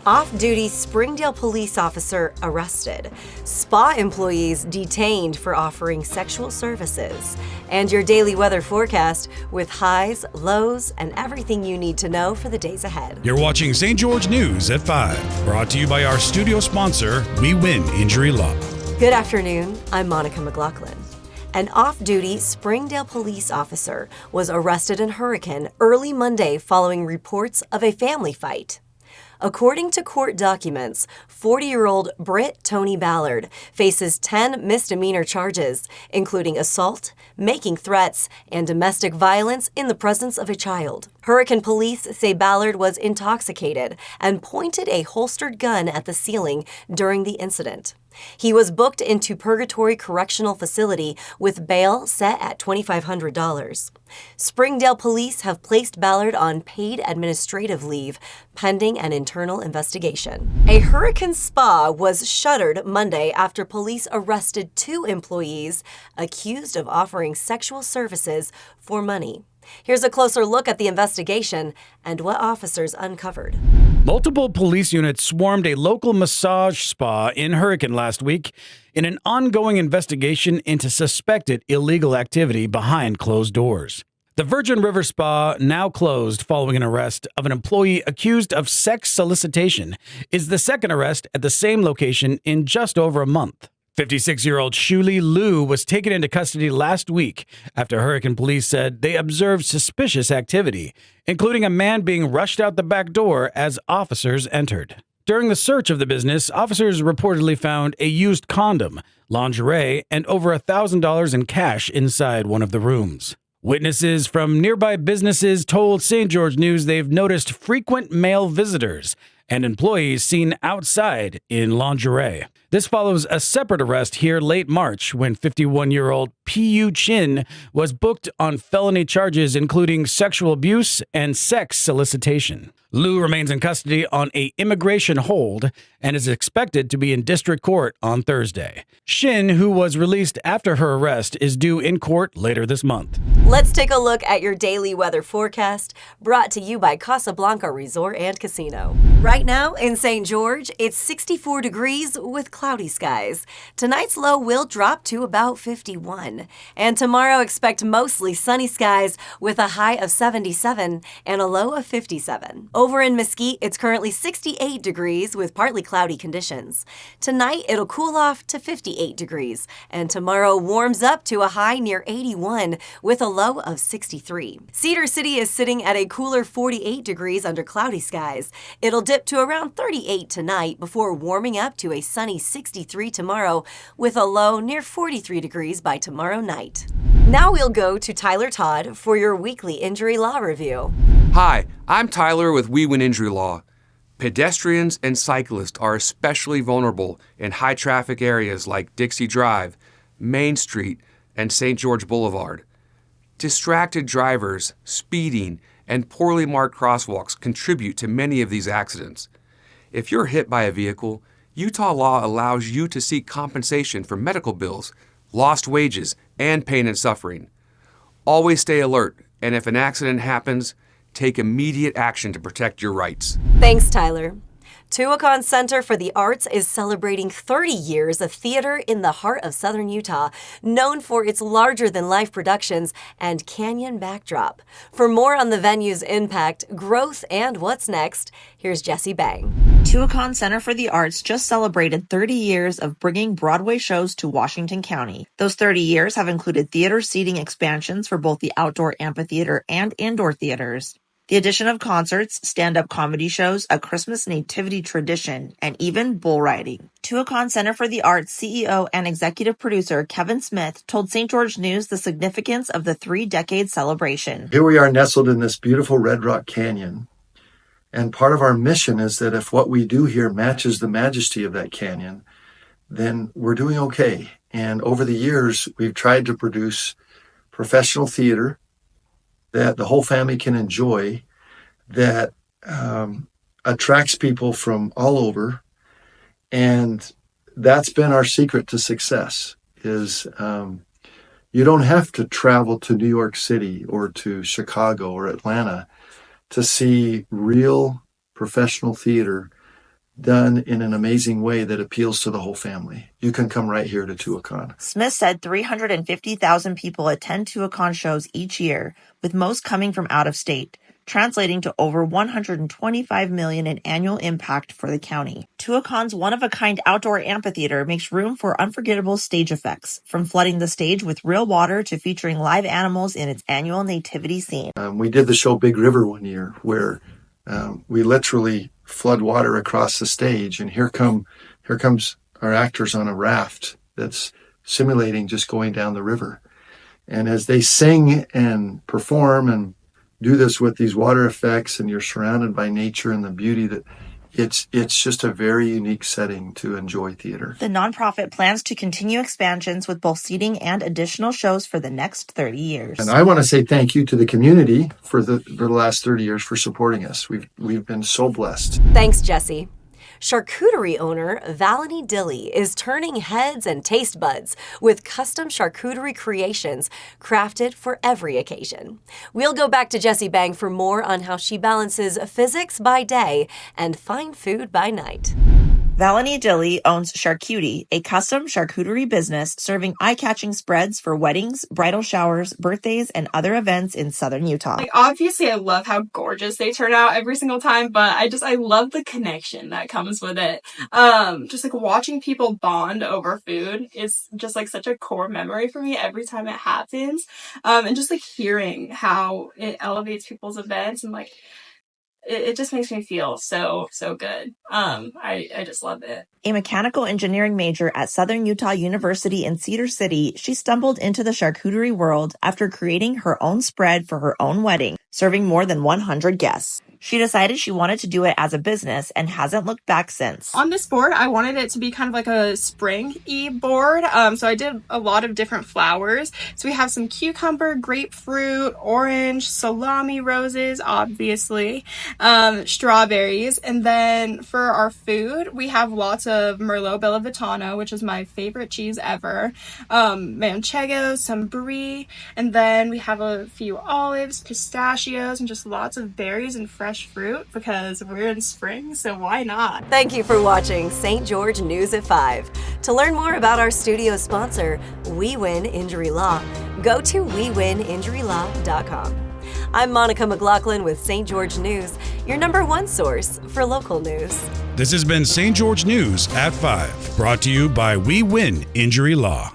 Off-duty Springdale police officer arrested. Spa employees detained for offering sexual services. And your daily weather forecast with highs, lows, and everything you need to know for the days ahead. You're watching St. George News at 5, brought to you by our studio sponsor, We Win Injury Law. Good afternoon, I'm Monica McLaughlin. An off-duty Springdale police officer was arrested in Hurricane early Monday following reports of a family fight. According to court documents, 40-year-old Britt Tony Ballard faces 10 misdemeanor charges, including assault, making threats, and domestic violence in the presence of a child. Hurricane police say Ballard was intoxicated and pointed a holstered gun at the ceiling during the incident. He was booked into Purgatory Correctional Facility with bail set at $2,500. Springdale police have placed Ballard on paid administrative leave pending an internal investigation. A Hurricane spa was shuttered Monday after police arrested 2 employees accused of offering sexual services for money. Here's a closer look at the investigation and what officers uncovered. Multiple police units swarmed a local massage spa in Hurricane last week in an ongoing investigation into suspected illegal activity behind closed doors. The Virgin River Spa, now closed following an arrest of an employee accused of sex solicitation, is the second arrest at the same location in just over a month. 56-year-old Shuli Liu was taken into custody last week after Hurricane police said they observed suspicious activity, including a man being rushed out the back door as officers entered. During the search of the business, officers reportedly found a used condom, lingerie, and over $1,000 in cash inside one of the rooms. Witnesses from nearby businesses told St. George News they've noticed frequent male visitors and employees seen outside in lingerie. This follows a separate arrest here late March when 51-year-old P.U. Chin was booked on felony charges including sexual abuse and sex solicitation. Liu remains in custody on an immigration hold and is expected to be in district court on Thursday. Shin, who was released after her arrest, is due in court later this month. Let's take a look at your daily weather forecast, brought to you by Casablanca Resort and Casino. Right now in St. George, it's 64 degrees with cloudy skies. Tonight's low will drop to about 51. And tomorrow expect mostly sunny skies with a high of 77 and a low of 57. Over in Mesquite, it's currently 68 degrees with partly cloudy conditions. Tonight, it'll cool off to 58 degrees, and tomorrow warms up to a high near 81 with a low of 63. Cedar City is sitting at a cooler 48 degrees under cloudy skies. It'll dip to around 38 tonight before warming up to a sunny 63 tomorrow with a low near 43 degrees by tomorrow night. Now we'll go to Tyler Todd for your weekly injury law review. Hi, I'm Tyler with We Win Injury Law. Pedestrians and cyclists are especially vulnerable in high-traffic areas like Dixie Drive, Main Street, and St. George Boulevard. Distracted drivers, speeding, and poorly marked crosswalks contribute to many of these accidents. If you're hit by a vehicle, Utah law allows you to seek compensation for medical bills, lost wages, and pain and suffering. Always stay alert, and if an accident happens, take immediate action to protect your rights. Thanks, Tyler. Tuacahn Center for the Arts is celebrating 30 years of theater in the heart of southern Utah, known for its larger-than-life productions and canyon backdrop. For more on the venue's impact, growth, and what's next, here's Jesse Bang. Tuacahn Center for the Arts just celebrated 30 years of bringing Broadway shows to Washington County. Those 30 years have included theater seating expansions for both the outdoor amphitheater and indoor theaters, the addition of concerts, stand-up comedy shows, a Christmas nativity tradition, and even bull riding. Tuacahn Center for the Arts CEO and executive producer Kevin Smith told St. George News the significance of the 3-decade celebration. Here we are nestled in this beautiful Red Rock Canyon. And part of our mission is that if what we do here matches the majesty of that canyon, then we're doing okay. And over the years, we've tried to produce professional theater that the whole family can enjoy, that attracts people from all over. And that's been our secret to success, is you don't have to travel to New York City or to Chicago or Atlanta to see real professional theater done in an amazing way that appeals to the whole family. You can come right here to Tuacahn. Smith said 350,000 people attend Tuacahn shows each year, with most coming from out of state, translating to over $125 million in annual impact for the county. Tuacahn's one-of-a-kind outdoor amphitheater makes room for unforgettable stage effects, from flooding the stage with real water to featuring live animals in its annual nativity scene. We did the show Big River one year where we literally flood water across the stage, and here comes our actors on a raft that's simulating just going down the river. And as they sing and perform and do this with these water effects, and you're surrounded by nature and the beauty, that it's just a very unique setting to enjoy theater. The nonprofit plans to continue expansions with both seating and additional shows for the next 30 years. And I want to say thank you to the community for the last 30 years for supporting us. We've been so blessed. Thanks, Jesse. Charcuterie owner Valani Dilly is turning heads and taste buds with custom charcuterie creations crafted for every occasion. We'll go back to Jessie Bang for more on how she balances physics by day and fine food by night. Valani Dilly owns Charcuterie, a custom charcuterie business serving eye-catching spreads for weddings, bridal showers, birthdays, and other events in southern Utah. Like, obviously, I love how gorgeous they turn out every single time, but I love the connection that comes with it. Just like watching people bond over food is just like such a core memory for me every time it happens. And just like hearing how it elevates people's events and like it just makes me feel so good. I just love it. A mechanical engineering major at Southern Utah University in Cedar City, she stumbled into the charcuterie world after creating her own spread for her own wedding, serving more than 100 guests. She decided she wanted to do it as a business and hasn't looked back since. On this board, I wanted it to be kind of like a spring-y board. So I did a lot of different flowers. So we have some cucumber, grapefruit, orange, salami roses, obviously, strawberries. And then for our food, we have lots of Merlot Bellavitano, which is my favorite cheese ever, manchego, some brie, and then we have a few olives, pistachios, and just lots of berries and fresh fruit because we're in spring, so why not? Thank you for watching St. George News at 5. To learn more about our studio sponsor, We Win Injury Law, go to wewininjurylaw.com. I'm Monica McLaughlin with St. George News, your #1 source for local news. This has been St. George News at 5, brought to you by We Win Injury Law.